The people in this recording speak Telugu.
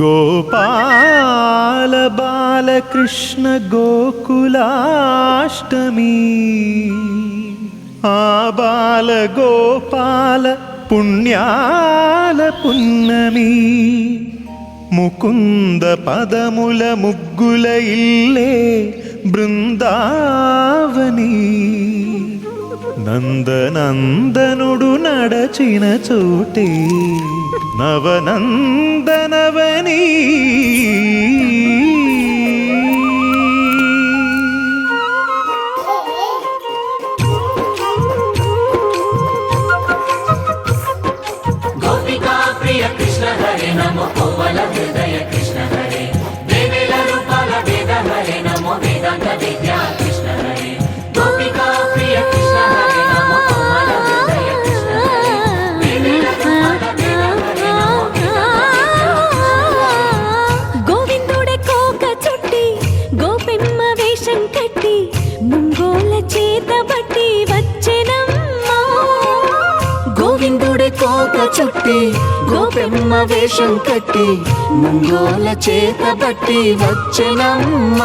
గోపాల బాలకృష్ణ గోకులాష్టమి ఆ బాల గోపాల పుణ్యాల పున్నమి ముకుంద పదముల ముగ్గుల ఇల్లే బృందావని నందనందనుడు నడచిన చోటే నవనందనవని గోపికా ప్రియ కృష్ణ హరే నమో కోవల హృదయ కృష్ణ హరే దేవేల రూపాల వేద హరే నమో వేదాంత విద్యా కృష్ణ హరే గోపికా ప్రియ కృష్ణ హరే నమో కోవల హృదయ కృష్ణ హరే దేవేల రూపాల వేద హరే నమో గోవిందుడే కోక చుట్టి గోపెమ్మ వేషం కట్టి ముంగోల చేత బట్టి వచ్చెనమ్మా గోవిందుడే కోక చుట్టి గోపెమ్మ వేషం కట్టి ముంగోల చేత బట్టి వచ్చెనమ్మ